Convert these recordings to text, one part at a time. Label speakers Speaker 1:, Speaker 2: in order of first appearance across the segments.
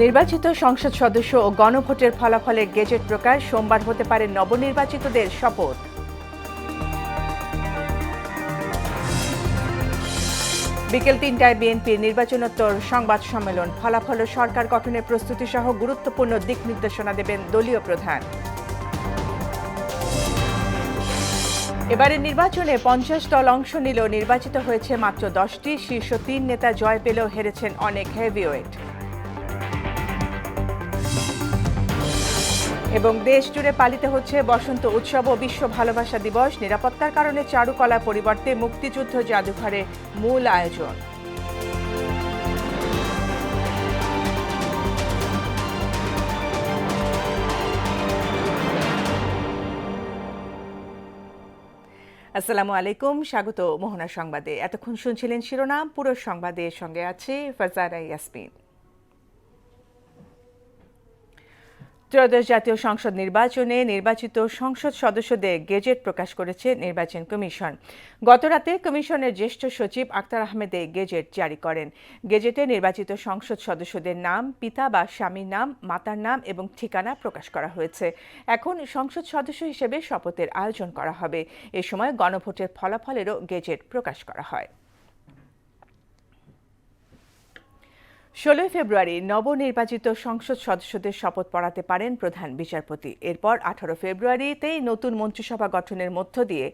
Speaker 1: নির্বাচিত সংসদ সদস্য ও গণভোটের ফলাফলের গেজেট প্রকাশ, সোমবার হতে পারে নবনির্বাচিতদের শপথ। বিকেল ৩টায় বিএনপির নির্বাচনোত্তর সংবাদ সম্মেলন, ফলাফল ও সরকার গঠনের প্রস্তুতি সহ গুরুত্বপূর্ণ দিক নির্দেশনা দেবেন দলীয় প্রধান। এবারের নির্বাচনে ৫০ দল অংশ নিলেও নির্বাচিত হয়েছে মাত্র ১০টি। শীর্ষ ৩ নেতা জয় পেলেও হেরেছেন অনেক হেভিওয়েট। এবং দেশ জুড়ে পালিত হচ্ছে বসন্ত উৎসব ও বিশ্ব ভালোবাসা দিবস। নিরাপত্তার কারণে চারুকলার পরিবর্তে মুক্তিযুদ্ধ জাদুঘরে মূল আয়োজন। আসসালামু আলাইকুম, স্বাগত মোহনা সংবাদে। এতক্ষণ শুনছিলেন শিরোনাম, পুরো সংবাদের সঙ্গে আছে ফারজানা ইয়াসমিন। ত্রয়োদশ জাতীয় সংসদ নির্বাচনে নির্বাচিত সংসদ সদস্যদের গেজেট প্রকাশ করেছে নির্বাচন কমিশন। গতরাতে কমিশনের জ্যেষ্ঠ সচিব আক্তার আহমেদ এই গেজেট জারি করেন। গেজেটে নির্বাচিত সংসদ সদস্যদের নাম, পিতা বা স্বামীর নাম, মাতার নাম এবং ঠিকানা প্রকাশ করা হয়েছে। এখন সংসদ সদস্য হিসেবে শপথের আয়োজন করা হবে। এ সময় গণভোটের ফলাফলেরও গেজেট প্রকাশ করা হয়। ১৬ ফেব্রুয়ারি নবনির্বাচিত সংসদ সদস্যদের শপথ পড়াতে পারেন প্রধান বিচারপতি। এরপর ১৮ ফেব্রুয়ারিতেই নতুন মন্ত্রিসভা গঠনের মধ্য দিয়ে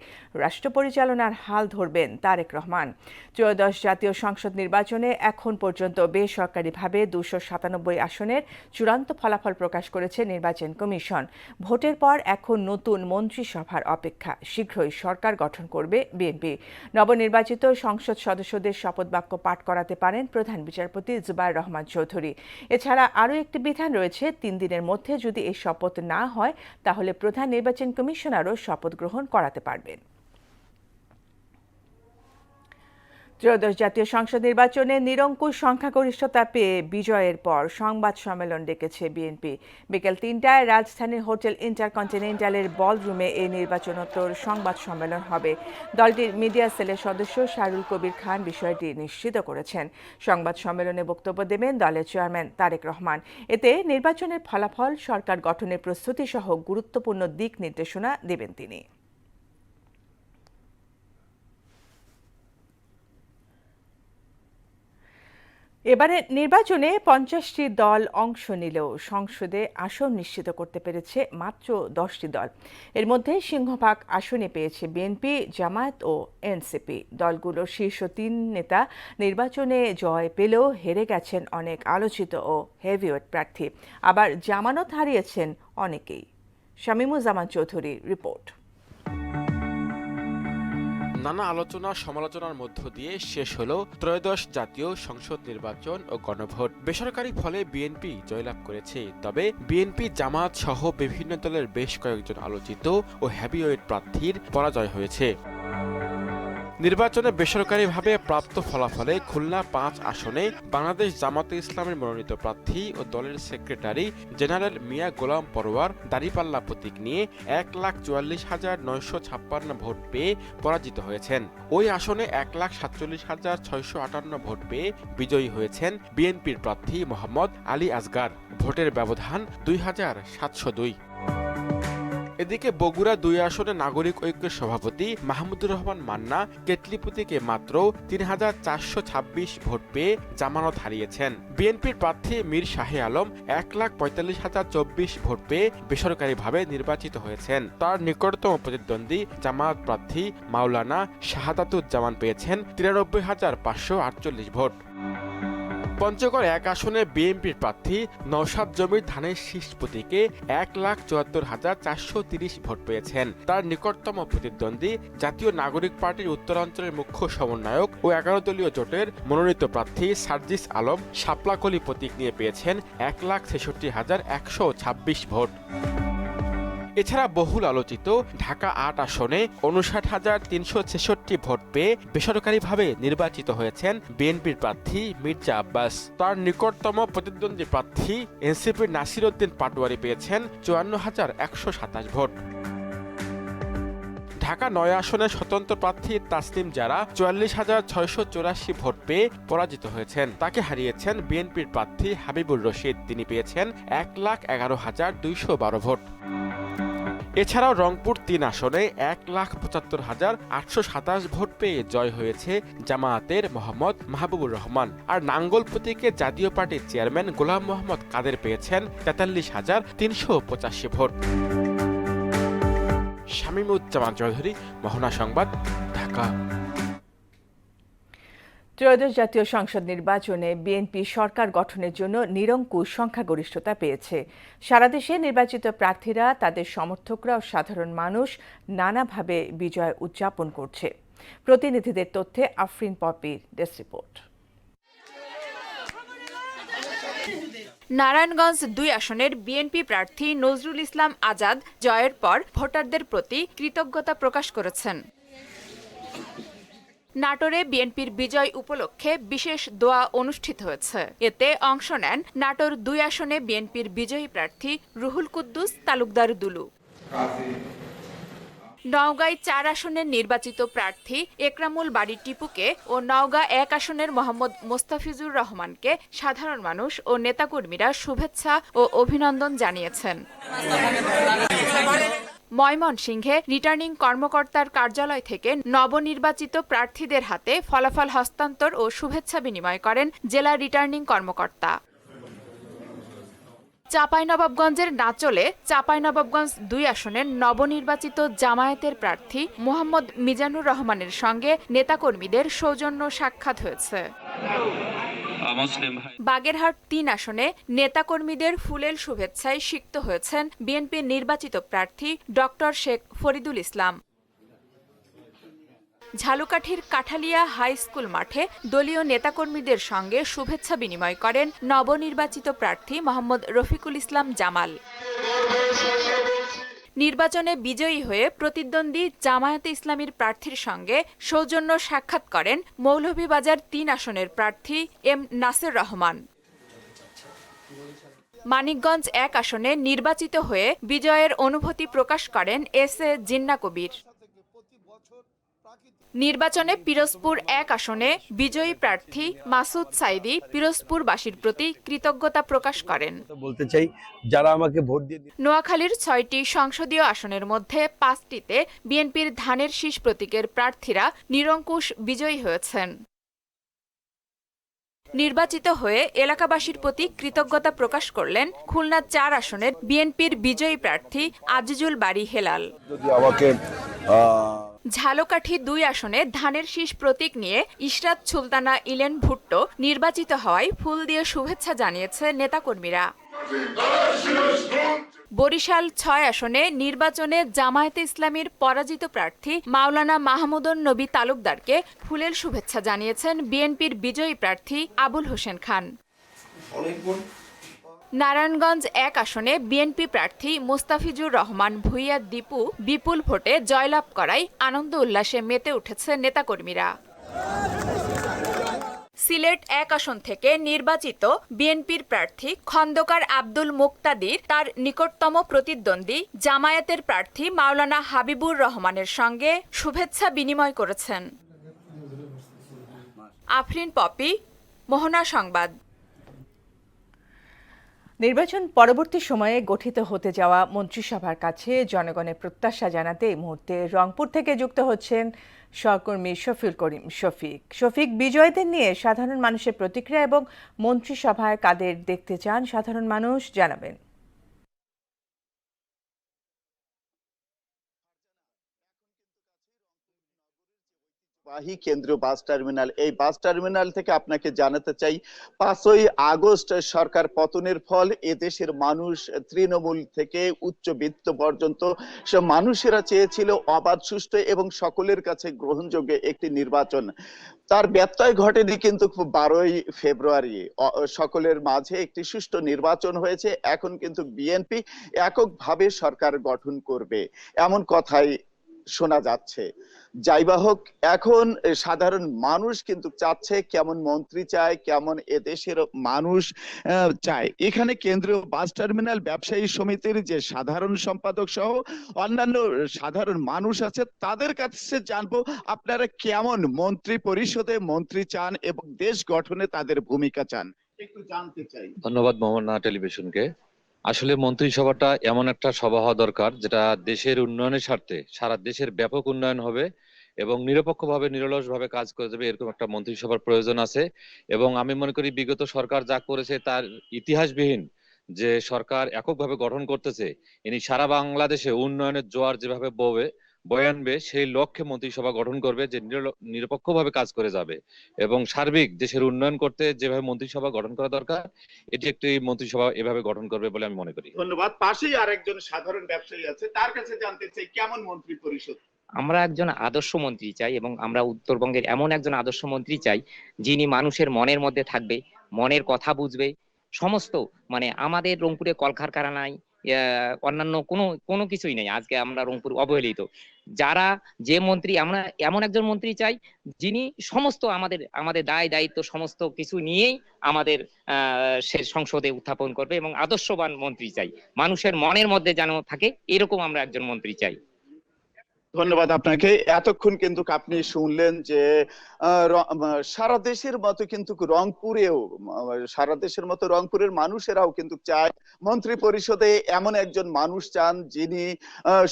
Speaker 1: রাষ্ট্র পরিচালনার হাল ধরবেন তারেক রহমান। ত্রয়োদশ জাতীয় সংসদ নির্বাচনে এখন পর্যন্ত বেসরকারিভাবে ২৯৭ আসনের চূড়ান্ত ফলাফল প্রকাশ করেছে নির্বাচন কমিশন। ভোটের পর এখন নতুন মন্ত্রিসভার অপেক্ষা। শীঘ্রই সরকার গঠন করবে বিএনপি। নবনির্বাচিত সংসদ সদস্যদের শপথ বাক্য পাঠ করাতে পারেন প্রধান বিচারপতি জুবায়ের রহমান চৌধুরী। এছাড়া আরও একটি বিধান রয়েছে, ৩ দিনের মধ্যে যদি এই শপথ না হয় তাহলে প্রধান নির্বাচন কমিশনারও শপথ গ্রহণ করাতে পারবেন। ত্রয়োদশ জাতীয় সংসদ নির্বাচনে নিরঙ্কুশ সংখ্যাগরিষ্ঠতা পেয়ে বিজয়ের পর সংবাদ সম্মেলন ডেকেছে বিএনপি। বিকেল ৩টায় রাজধানীর হোটেল ইন্টারকন্টিনেন্টালের বলরুমে এই নির্বাচনোত্তর সংবাদ সম্মেলন হবে। দলটির মিডিয়া সেলের সদস্য শাহরুল কবির খান বিষয়টি নিশ্চিত করেছেন। সংবাদ সম্মেলনে বক্তব্য দেবেন দলের চেয়ারম্যান তারেক রহমান। এতে নির্বাচনের ফলাফল, সরকার গঠনের প্রস্তুতি সহ গুরুত্বপূর্ণ দিক নির্দেশনা দেবেন তিনি। এবারে নির্বাচনে ৫০টি দল অংশ নিলেও সংসদে আসন নিশ্চিত করতে পেরেছে মাত্র ১০টি দল। এর মধ্যে সিংহভাগ আসনে পেয়েছে বিএনপি, জামায়াত ও এনসিপি। দলগুলোর শীর্ষ ৩ নেতা নির্বাচনে জয় পেলেও হেরে গেছেন অনেক আলোচিত ও হেভিওয়েট প্রার্থী। আবার জামানত হারিয়েছেন অনেকেই। শামীমুজ্জামান চৌধুরীর রিপোর্ট।
Speaker 2: নানা আলোচনা সমালোচনার মধ্য দিয়ে শেষ হলো ত্রয়োদশ জাতীয় সংসদ নির্বাচন ও গণভোট। বেসরকারি ফলে বিএনপি জয়লাভ করেছে, তবে বিএনপি, জামায়াত সহ বিভিন্ন দলের বেশ কয়েকজন আলোচিত ও হেভিওয়েট প্রার্থীর পরাজয় হয়েছে। নির্বাচনে বেসরকারিভাবে প্রাপ্ত ফলাফলে খুলনা ৫ আসনে বাংলাদেশ জামাতে ইসলামের মনোনীত প্রার্থী ও দলের সেক্রেটারি জেনারেল মিয়া গোলাম পরোয়ার দাঁড়িপাল্লা প্রতীক নিয়ে ১,৪৪,৯৫৬ ভোট পেয়ে পরাজিত হয়েছেন। ওই আসনে ১,৪৭,৬৫৮ ভোট পেয়ে বিজয়ী হয়েছেন বিএনপির প্রার্থী মোহাম্মদ আলী আসগার। ভোটের ব্যবধান ২,৭০২। এদিকে বগুড়া ২ আসনে নাগরিক ঐক্যের সভাপতি মাহমুদুর রহমান মান্না কেটলি প্রতীকে মাত্র ৩,৪২৬ ভোট পেয়ে জামানত হারিয়েছেন। বিএনপির প্রার্থী মীর শাহে আলম ১,৪৫,০২৪ ভোট পেয়ে বেসরকারিভাবে নির্বাচিত হয়েছেন। তার নিকটতম প্রতিদ্বন্দ্বী জামায়াত প্রার্থী মাওলানা শাহাদাতুজ্জামান পেয়েছেন ৯৩,৫৪৮ ভোট। পঞ্চগড় ১ আসনে বিএনপির প্রার্থী নওশাদ জমির ধানের শীষ প্রতীকে ১,৭৪,৪৩০ ভোট পেয়েছেন। তার নিকটতম প্রতিদ্বন্দ্বী জাতীয় নাগরিক পার্টির উত্তরাঞ্চলের মুখ্য সমন্বয়ক ও ১১ দলীয় জোটের মনোনীত প্রার্থী সার্জিস আলম শাপলাকলি প্রতীক নিয়ে পেয়েছেন ১,৬৬,১২৬ ভোট। এছাড়া বহুল আলোচিত ঢাকা ৮ আসনে ৫৯,৩৬৬ ভোট পেয়ে বেসরকারিভাবে নির্বাচিত হয়েছেন বিএনপির প্রার্থী মির্জা আব্বাস। তার নিকটতম প্রতিদ্বন্দ্বী প্রার্থী এনসিপির নাসির উদ্দিন পাটোয়ারি পেয়েছেন ৫৪,১২৭ ভোট। ঢাকা ৯ আসনের স্বতন্ত্র প্রার্থী তাসনিম জারা ৪৪,৬৮৪ ভোট পেয়ে পরাজিত হয়েছেন। তাকে হারিয়েছেন বিএনপির প্রার্থী হাবিবুর রশিদ। তিনি পেয়েছেন ১,১১,২১২ ভোট। এছাড়াও রংপুর ৩ আসনে ১,৭৫,৮২৭ ভোট পেয়ে জয় হয়েছে জামায়াতের মোহাম্মদ মাহবুবুর রহমান। আর নাঙ্গলপতিকে জাতীয় পার্টির চেয়ারম্যান গোলাম মোহাম্মদ কাদের পেয়েছেন ৪৩,৩৮৫ ভোট। শামীমুজ্জামান চৌধুরী, মোহনা সংবাদ, ঢাকা।
Speaker 1: ত্রয়োদশ জাতীয় সংসদ নির্বাচনে বিএনপি সরকার গঠনের জন্য নিরঙ্কুশ সংখ্যাগরিষ্ঠতা পেয়েছে। সারা দেশে নির্বাচিত প্রার্থীরা, তাদের সমর্থকরা ও সাধারণ মানুষ নানাভাবে বিজয় উদযাপন করছে। প্রতিনিধিদের তথ্যে আফরিন পপির ডেস্ক রিপোর্ট।
Speaker 3: নারায়ণগঞ্জ ২ আসনের বিএনপি প্রার্থী নজরুল ইসলাম আজাদ জয়ের পর ভোটারদের প্রতি কৃতজ্ঞতা প্রকাশ করেছেন। নাটোরে বিএনপির বিজয় উপলক্ষে বিশেষ দোয়া অনুষ্ঠিত হয়েছে। এতে অংশ নেন নাটোর ২ আসনে বিএনপির বিজয়ী প্রার্থী রুহুল কুদ্দুস তালুকদার দুলু। নওগাঁয় ৪ আসনের নির্বাচিত প্রার্থী একরামুল বাড়ি টিপুকে ও নওগাঁ ১ আসনের মোহাম্মদ মোস্তাফিজুর রহমানকে সাধারণ মানুষ ও নেতাকর্মীরা শুভেচ্ছা ও অভিনন্দন জানিয়েছেন। ময়মনসিংহে রিটার্নিং কর্মকর্তার কার্যালয় থেকে নবনির্বাচিত প্রার্থীদের হাতে ফলাফল হস্তান্তর ও শুভেচ্ছা বিনিময় করেন জেলা রিটার্নিং কর্মকর্তা। চাঁপাইনবাবগঞ্জের নাচলে চাঁপাইনবাবগঞ্জ ২ আসনের নবনির্বাচিত জামায়াতের প্রার্থী মোহাম্মদ মিজানুর রহমানের সঙ্গে নেতাকর্মীদের সৌজন্য সাক্ষাৎ হয়েছে। বাগেরহাট ৩ আসনে নেতাকর্মীদের ফুলেল শুভেচ্ছায় সিক্ত হয়েছেন বিএনপির নির্বাচিত প্রার্থী ডক্টর শেখ ফরিদুল ইসলাম। ঝালকাঠির কাঠালিয়া হাই স্কুল মাঠে দলীয় নেতাকর্মীদের সঙ্গে শুভেচ্ছা বিনিময় করেন নবনির্বাচিত প্রার্থী মোহাম্মদ রফিকুল ইসলাম জামাল। নির্বাচনে বিজয়ী হয়ে প্রতিদ্বন্দ্বী জামায়াতে ইসলামীর প্রার্থীর সঙ্গে সৌজন্য সাক্ষাৎ করেন মৌলভীবাজার ৩ আসনের প্রার্থী এম নাসির রহমান। মানিকগঞ্জ ১ আসনে নির্বাচিত হয়ে বিজয়ের অনুভূতি প্রকাশ করেন এস এ জিন্না কবির। নির্বাচনে পিরোজপুর ১ আসনে বিজয়ী প্রার্থী মাসুদ সাইদি পিরোজপুরবাসীর প্রতি কৃতজ্ঞতা প্রকাশ করেন।
Speaker 4: বলতে চাই যারা আমাকে ভোট দিয়ে।
Speaker 3: নোয়াখালীর ৬টি সংসদীয় আসনের মধ্যে ৫টিতে বিএনপির ধানের শীষ প্রতীকের প্রার্থীরা নিরঙ্কুশ বিজয়ী হয়েছেন। নির্বাচিত হয়ে এলাকাবাসীর প্রতি কৃতজ্ঞতা প্রকাশ করলেন খুলনা ৪ আসনের বিএনপির বিজয়ী প্রার্থী আজিজুল বারী হেলাল। ঝালকাঠি ২ আসনে ধানের শীষ প্রতীক নিয়ে ইশরাত সুলতানা ইলেন ভুট্টো নির্বাচিত হওয়ায় ফুল দিয়ে শুভেচ্ছা জানিয়েছে নেতাকর্মীরা। বরিশাল ৬ আসনে নির্বাচনে জামায়াতে ইসলামীর পরাজিত প্রার্থী মাওলানা মাহমুদুন নবী তালুকদারকে ফুলেল শুভেচ্ছা জানিয়েছেন বিএনপির বিজয়ী প্রার্থী আবুল হোসেন খান। নারায়ণগঞ্জ ১ আসনে বিএনপি প্রার্থী মোস্তাফিজুর রহমান ভূঁইয়া দীপু বিপুল ভোটে জয়লাভ করায় আনন্দ উল্লাসে মেতে উঠেছে নেতাকর্মীরা। সিলেট ১ আসন থেকে নির্বাচিত বিএনপির প্রার্থী খন্দকার আব্দুল মুক্তাদির তার নিকটতম প্রতিদ্বন্দ্বী জামায়াতের প্রার্থী মাওলানা হাবিবুর রহমানের সঙ্গে শুভেচ্ছা বিনিময় করেছেন। আফরিন পপি, মোহনা সংবাদ।
Speaker 1: নির্বাচন পরবর্তী সময়ে গঠিত হতে যাওয়া মন্ত্রিসভার কাছে জনগণের প্রত্যাশা জানাতে এই মুহূর্তে রংপুর থেকে যুক্ত হচ্ছেন সহকর্মী শফিউল করিম শফিক। বিজয়ীদের নিয়ে সাধারণ মানুষের প্রতিক্রিয়া এবং মন্ত্রিসভায় কাদের দেখতে চান সাধারণ মানুষ, জানাবেন।
Speaker 5: কেন্দ্রীয় বাস টার্মিনাল, এই বাস টার্মিনাল থেকে আপনাকে জানাতে চাই ৫ই আগস্ট সরকার পতনের ফল এদেশের মানুষ তৃণমূল থেকে উচ্চবিত্ত পর্যন্ত সব মানুষেরা চেয়েছিল অবাধ, সুষ্ঠু এবং সকলের কাছে গ্রহণযোগ্য একটি নির্বাচন। তার ব্যত্যয় ঘটেনি, কিন্তু ১২ই ফেব্রুয়ারি সকলের মাঝে একটি সুষ্ঠু নির্বাচন হয়েছে। এখন কিন্তু বিএনপি এককভাবে সরকার গঠন করবে, এমন কথাই শোনা যাচ্ছে। যাই বা হোক, এখন সাধারণ মানুষ কিন্তু চাচ্ছে কেমন মন্ত্রী চায়, কেমন এদেশের মানুষ চায়। এখানে কেন্দ্রীয় বাস টার্মিনাল ব্যবসায়ী সমিতির যে সাধারণ সম্পাদক সহ অন্যান্য সাধারণ মানুষ আছে, তাদের কাছে জানবো আপনারা কেমন মন্ত্রী পরিষদে মন্ত্রী চান এবং দেশ গঠনে তাদের ভূমিকা চান, একটু জানতে চাই।
Speaker 6: ধন্যবাদ মোহাম্মদ টেলিভিশনকে। আসলে মন্ত্রিসভাটা এমন একটা সভা হওয়া দরকার যেটা দেশের উন্নয়নের স্বার্থে সারা দেশের ব্যাপক উন্নয়ন হবে এবং নিরপেক্ষভাবে নিরলসভাবে কাজ করে যাবে, এরকম একটা মন্ত্রিসভার প্রয়োজন আছে। এবং আমি মনে করি বিগত সরকার যা করেছে তার ইতিহাসবিহীন যে সরকার এককভাবে গঠন করতেছে, ইনি সারা বাংলাদেশে উন্নয়নের জোয়ার যেভাবে বয়ে আনবে সেই লক্ষ্যে মন্ত্রিসভা গঠন করবে, যে নিরপেক্ষভাবে কাজ করে যাবে এবং সার্বিক দেশের উন্নয়ন করতে যেভাবে মন্ত্রিসভা গঠন করা দরকার, এটি একটি মন্ত্রিসভা এভাবে গঠন করবে বলে আমি মনে করি।
Speaker 5: ধন্যবাদ। পাশেই আরেকজন সাধারণ ব্যবসায়ী আছে, তার কাছে জানতে চাই কেমন মন্ত্রী পরিষদ।
Speaker 7: আমরা একজন আদর্শ মন্ত্রী চাই এবং আমরা উত্তরবঙ্গের এমন একজন আদর্শ মন্ত্রী চাই যিনি মানুষের মনের মধ্যে থাকবে, মনের কথা বুঝবে। সমস্ত মানে আমাদের রংপুরে কলকারখানা নাই, অন্যান্য কোনো কোনো কিছুই নেই। আজকে আমরা রংপুর অবহেলিত। যারা যে মন্ত্রী, আমরা এমন একজন মন্ত্রী চাই যিনি সমস্ত আমাদের আমাদের দায় দায়িত্ব সমস্ত কিছু নিয়েই আমাদের সে সংসদে উত্থাপন করবে এবং আদর্শবান মন্ত্রী চাই, মানুষের মনের মধ্যে যেন থাকে এরকম আমরা একজন মন্ত্রী চাই।
Speaker 5: ধন্যবাদ আপনাকে। এতক্ষণ কিন্তু আপনি শুনলেন যে সারা দেশের মতো কিন্তু রংপুরেও, সারা দেশের মতো রংপুরের মানুষেরাও কিন্তু চায় মন্ত্রী পরিষদে এমন একজন মানুষ চান যিনি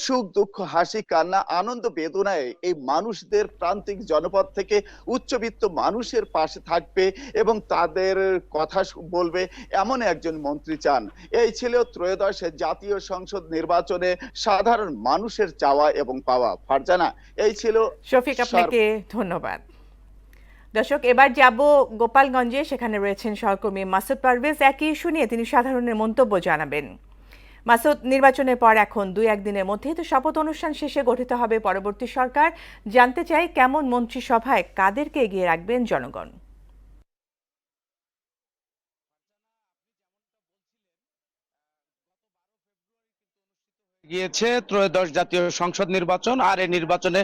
Speaker 5: সুখ দুঃখ হাসি কান্না আনন্দ বেদনায় এই মানুষদের প্রান্তিক জনপদ থেকে উচ্চবিত্ত মানুষের পাশে থাকবে এবং তাদের কথা বলবে, এমন একজন মন্ত্রী চান। এই ছিল ত্রয়োদশ জাতীয় সংসদ নির্বাচনে সাধারণ মানুষের চাওয়া এবং পাওয়া। ফারজানা, এই ছিল।
Speaker 1: শফিক, আপনাকে ধন্যবাদ। দর্শক, এবার যাব গোপালগঞ্জে, সেখানে রয়েছেন সহকর্মী মাসুদ পারভেজ। একই ইস্যু নিয়ে তিনি সাধারণের মন্তব্য জানাবেন। মাসুদ, নির্বাচনের পর এখন 2-1 দিনের মধ্যেই তো শপথ অনুষ্ঠান শেষে গঠিত হবে পরবর্তী সরকার। জানতে চাই কেমন মন্ত্রিসভায় কাদেরকে এগিয়ে রাখবেন জনগণ?
Speaker 8: গিয়েছে ত্রয়োদশ জাতীয় সংসদ নির্বাচন, আর এই নির্বাচনে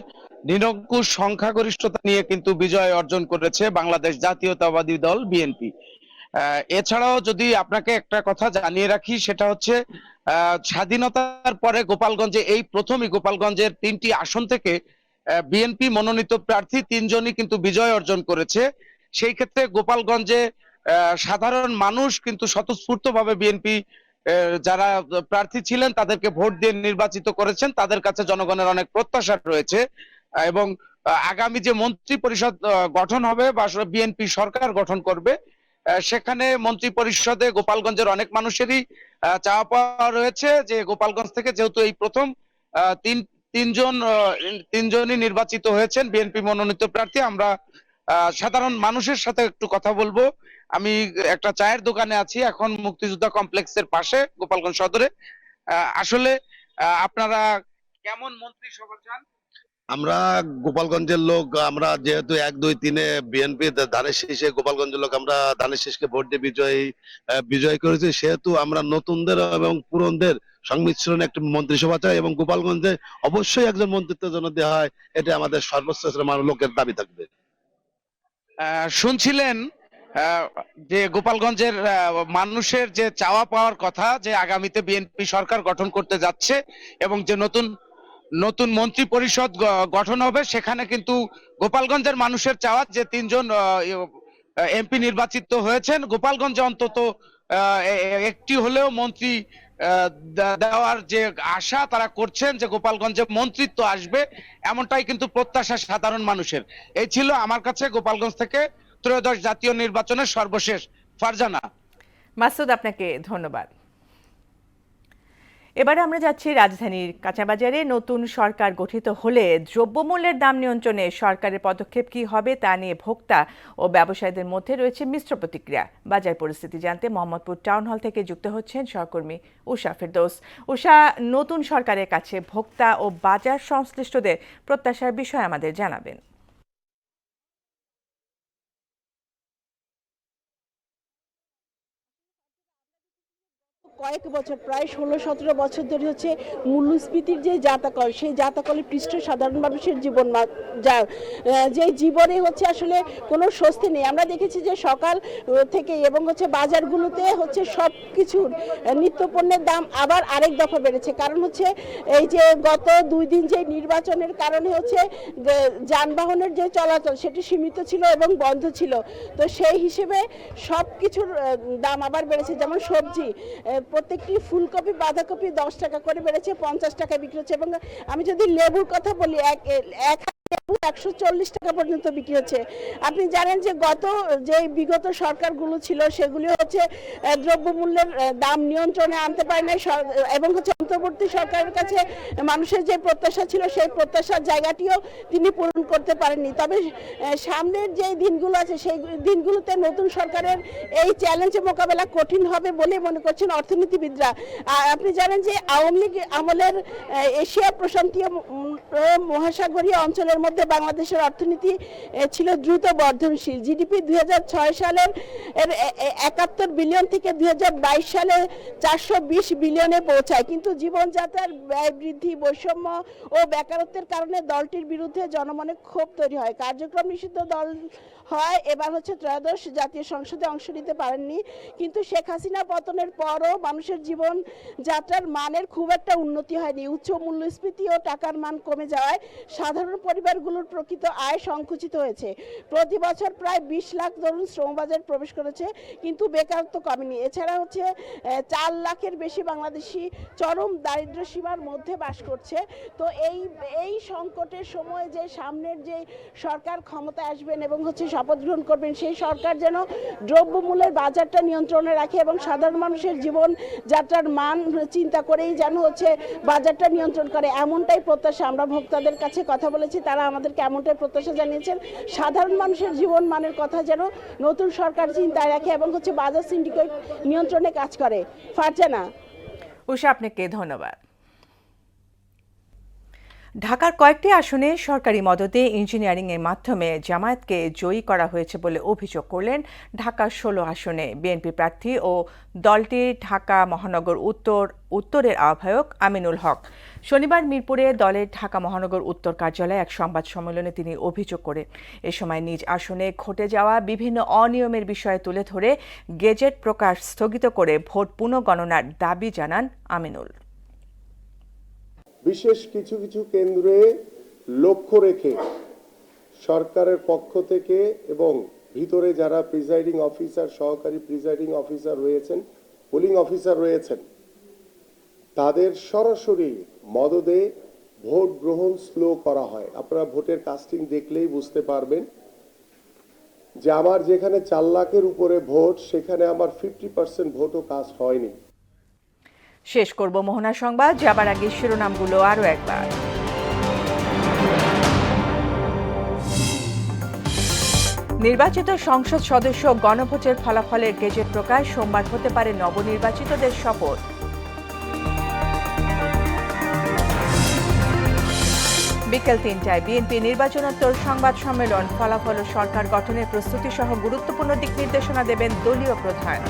Speaker 8: নিরঙ্কুশ সংখ্যাগরিষ্ঠতা নিয়ে কিন্তু বিজয় অর্জন করেছে বাংলাদেশ জাতীয়তাবাদী দল বিএনপি। এছাড়াও যদি আপনাকে একটা কথা জানিয়ে রাখি, সেটা হচ্ছে স্বাধীনতার পরে গোপালগঞ্জে এই প্রথমই গোপালগঞ্জের 3টি আসন থেকে বিএনপি মনোনীত প্রার্থী 3 জনই কিন্তু বিজয় অর্জন করেছে। সেই ক্ষেত্রে গোপালগঞ্জে সাধারণ মানুষ কিন্তু স্বতঃস্ফূর্তভাবে বিএনপি যারা প্রার্থী ছিলেন তাদেরকে ভোট দিয়ে নির্বাচিত করেছেন। তাদের কাছে জনগণের অনেক প্রত্যাশা রয়েছে এবং আগামী যে মন্ত্রী পরিষদ গঠন হবে বা বিএনপি সরকার গঠন করবে, সেখানে মন্ত্রী পরিষদে গোপালগঞ্জের অনেক মানুষেরই চাওয়া পাওয়া রয়েছে যে গোপালগঞ্জ থেকে যেহেতু এই প্রথম তিনজনই নির্বাচিত হয়েছেন বিএনপি মনোনীত প্রার্থী, আমরা সাধারণ মানুষের সাথে একটু কথা বলবো। আমি একটা চায়ের দোকানে আছি এখন মুক্তিযোদ্ধা কমপ্লেক্সের পাশে গোপালগঞ্জ সদরে। আসলে আপনারা কেমন মন্ত্রিসভা চান?
Speaker 4: আমরা গোপালগঞ্জের লোক, আমরা যেহেতু 1-2-3-এ বিএনপি ধানের শীষে গোপালগঞ্জের লোক, আমরা ধানের শীষকে ভোট দিয়ে বিজয় করেছি, সেহেতু আমরা নতুনদের এবং পুরনদের সংমিশ্রণে একটি মন্ত্রিসভা চাই এবং গোপালগঞ্জে অবশ্যই একজন মন্ত্রিত্বের জন্য দেওয়া হয়, এটা আমাদের সর্বোচ্চ লোকের দাবি থাকবে।
Speaker 8: শুনছিলেন যে গোপালগঞ্জের মানুষের যে চাওয়া পাওয়ার কথা যে আগামীতে বিএনপি সরকার গঠন করতে যাচ্ছে এবং যে নতুন মন্ত্রী পরিষদ গঠন হবে, সেখানে কিন্তু গোপালগঞ্জের মানুষের চাওয়া যে 3 জন এমপি নির্বাচিত হয়েছেন, গোপালগঞ্জে অন্তত একটি হলেও মন্ত্রী দেওয়ার যে আশা তারা করছেন, যে গোপালগঞ্জে মন্ত্রিত্ব আসবে, এমনটাই কিন্তু প্রত্যাশা সাধারণ মানুষের। এই ছিল আমার কাছে গোপালগঞ্জ থেকে ত্রয়োদশ জাতীয় নির্বাচনের সর্বশেষ। ফারজানা।
Speaker 1: মাসুদ, আপনাকে ধন্যবাদ। এবারে আমরা যাচ্ছি রাজধানীর কাঁচাবাজারে। নতুন সরকার গঠিত হলে দ্রব্যমূল্যের দাম নিয়ন্ত্রণে সরকারের পদক্ষেপ কি হবে তা নিয়ে ভোক্তা ও ব্যবসায়ীদের মধ্যে রয়েছে মিশ্র প্রতিক্রিয়া। বাজার পরিস্থিতি জানতে মোহাম্মদপুর টাউন হল থেকে যুক্ত হচ্ছেন সহকর্মী উষা ফেরদৌস। উষা, নতুন সরকারের কাছে ভোক্তা ও বাজার সংশ্লিষ্টদের প্রত্যাশার বিষয় আমাদের জানাবেন।
Speaker 9: কয়েক বছর প্রায় 16-17 বছর ধরে হচ্ছে মূল্যস্ফীতির যে জাতাকল, সেই জাতাকলে পৃষ্ঠ সাধারণ মানুষের জীবন যে জীবনে হচ্ছে আসলে কোনো স্বস্তি নেই। আমরা দেখেছি যে সকাল থেকে এবং হচ্ছে বাজারগুলোতে হচ্ছে সব কিছুর নিত্যপণ্যের দাম আবার আরেক দফা বেড়েছে। কারণ হচ্ছে এই যে গত 2 দিন যে নির্বাচনের কারণে হচ্ছে যানবাহনের যে চলাচল সেটি সীমিত ছিল এবং বন্ধ ছিল, তো সেই হিসেবে সব কিছুর দাম আবার বেড়েছে। যেমন সবজি, প্রত্যেকটি ফুলকপি বাঁধাকপি 10 টাকা করে বেড়েছে, 50 টাকায় বিক্রি হচ্ছে। এবং আমি যদি লেবুর কথা বলি, এক 140 টাকা পর্যন্ত বিক্রি হচ্ছে। আপনি জানেন যে বিগত সরকারগুলো ছিল সেগুলি হচ্ছে দ্রব্যমূল্যের দাম নিয়ন্ত্রণে আনতে পারে নাই এবং হচ্ছে অন্তর্বর্তী সরকারের কাছে মানুষের যে প্রত্যাশা ছিল সেই প্রত্যাশার জায়গাটিও তিনি পূরণ করতে পারেননি। তবে সামনের যে দিনগুলো আছে সেই দিনগুলোতে নতুন সরকারের এই চ্যালেঞ্জের মোকাবেলা কঠিন হবে বলে মনে করছেন অর্থনীতিবিদরা। আপনি জানেন যে আওয়ামী লীগ আমলের এশিয়া প্রশান্তীয় মহাসাগরীয় অঞ্চলের মধ্যে বাংলাদেশের অর্থনীতি ছিল দ্রুত বর্ধনশীল। জিডিপি 2006 সালের 71 বিলিয়ন থেকে 2022 সালে 420 বিলিয়নে পৌঁছায়, কিন্তু জীবনযাত্রার ব্যয় বৃদ্ধি, বৈষম্য ও বেকারত্বের কারণে দলটির বিরুদ্ধে জনমনে ক্ষোভ তৈরি হয়। কার্যক্রম নিষিদ্ধ দল হয়। এবার হচ্ছে ত্রয়োদশ জাতীয় সংসদে অংশ নিতে পারেননি, কিন্তু শেখ হাসিনা পতনের পরও মানুষের জীবন যাত্রার মানের খুব একটা উন্নতি হয়নি। উচ্চ মূল্যস্ফীতি ও টাকার মান কমে যাওয়ায় সাধারণ পরিবারগুলোর প্রকৃত আয় সংকুচিত হয়েছে। প্রতি বছর প্রায় 20 লাখ তরুণ শ্রমবাজারে প্রবেশ করেছে, কিন্তু বেকারত্ব কমেনি। এছাড়া হচ্ছে 4 লাখের বেশি বাংলাদেশি চরম দারিদ্র্য সীমার মধ্যে বাস করছে। তো এই সংকটের সময় যে সামনের যে সরকার ক্ষমতায় আসবেন এবং হচ্ছে শপথ গ্রহণ করবেন, সেই সরকার যেন দ্রব্যমূল্যের বাজারটা নিয়ন্ত্রণে রাখে এবং সাধারণ মানুষের জীবন যাত্রার মান চিন্তা করেই যেন হচ্ছে বাজারটা নিয়ন্ত্রণ করে, এমনটাই প্রত্যাশা। আমরা ভোক্তাদের কাছে কথা বলেছি, তারা আমাদেরকে এমনটাই প্রত্যাশা জানিয়েছেন। সাধারণ মানুষের জীবন মানের কথা যেন নতুন সরকার চিন্তায় রাখে এবং হচ্ছে বাজার সিন্ডিকেট নিয়ন্ত্রণে কাজ করে। ফারজানা।
Speaker 1: উষা, আপনাকে ধন্যবাদ। ঢাকার কয়েকটি আসনে সরকারি মদতে ইঞ্জিনিয়ারিংয়ের মাধ্যমে জামায়াতকে জয়ী করা হয়েছে বলে অভিযোগ করলেন ঢাকার 16 আসনে বিএনপি প্রার্থী ও দলটির ঢাকা মহানগর উত্তরের আহ্বায়ক আমিনুল হক। শনিবার মিরপুরে দলের ঢাকা মহানগর উত্তর কার্যালয়ে এক সংবাদ সম্মেলনে তিনি অভিযোগ করেন। এ সময় নিজ আসনে ঘটে যাওয়া বিভিন্ন অনিয়মের বিষয়ে তুলে ধরে গেজেট প্রকাশ স্থগিত করে ভোট পুনঃগণনার দাবি জানান আমিনুল।
Speaker 10: বিশেষ কিছু কিছু কেন্দ্রে লক্ষ্য রেখে সরকারের পক্ষ থেকে এবং ভিতরে যারা প্রিজাইডিং অফিসার, সহকারী প্রিজাইডিং অফিসার রয়েছেন, পোলিং অফিসার রয়েছেন, তাদের সরাসরি মদদে ভোট গ্রহণ স্লো করা হয়। আপনারা ভোটের কাস্টিং দেখলেই বুঝতে পারবেন যে আমার যেখানে 4 লাখের উপরে ভোট, সেখানে আমার 50% ভোটও কাস্ট হয়নি।
Speaker 1: শেষ করব মোহনা সংবাদ, যাবার আগে শিরোনামগুলো আরও একবার। নির্বাচিত সংসদ সদস্য গণভোটের ফলাফলের গেজেট প্রকাশ, সোমবার হতে পারে নবনির্বাচিতদের শপথ। বিকেল 3টায় বিএনপি নির্বাচনোত্তর সংবাদ সম্মেলন, ফলাফল ও সরকার গঠনের প্রস্তুতি সহ গুরুত্বপূর্ণ দিক নির্দেশনা দেবেন দলীয় প্রধান।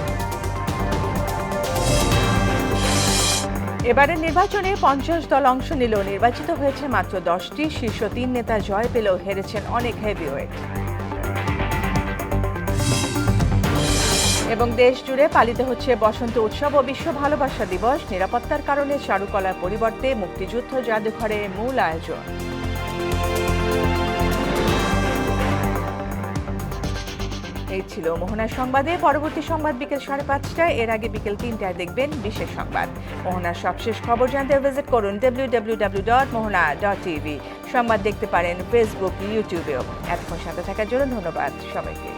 Speaker 1: এবারের নির্বাচনে 50 দল অংশ নিলেও নির্বাচিত হয়েছে মাত্র 10টি। শীর্ষ 3 নেতা জয় পেলেও হেরেছেন অনেক হেভিওয়েট। এবং দেশ জুড়ে পালিত হচ্ছে বসন্ত উৎসব ও বিশ্ব ভালোবাসা দিবস। নিরাপত্তার কারণে চারুকলার পরিবর্তে মুক্তিযুদ্ধ জাদুঘরে মূল আয়োজন। এই ছিল মোহনার সংবাদে। পরবর্তী সংবাদ বিকেল 5:30টায়। এর আগে বিকেল 3টায় দেখবেন বিশেষ সংবাদ। মোহনার সবশেষ খবর জানতে ভিজিট করুন www.mohana.tv। সংবাদ দেখতে পারেন ফেসবুক, ইউটিউবেও। এতক্ষণ সাথে থাকার জন্য ধন্যবাদ সবাইকে।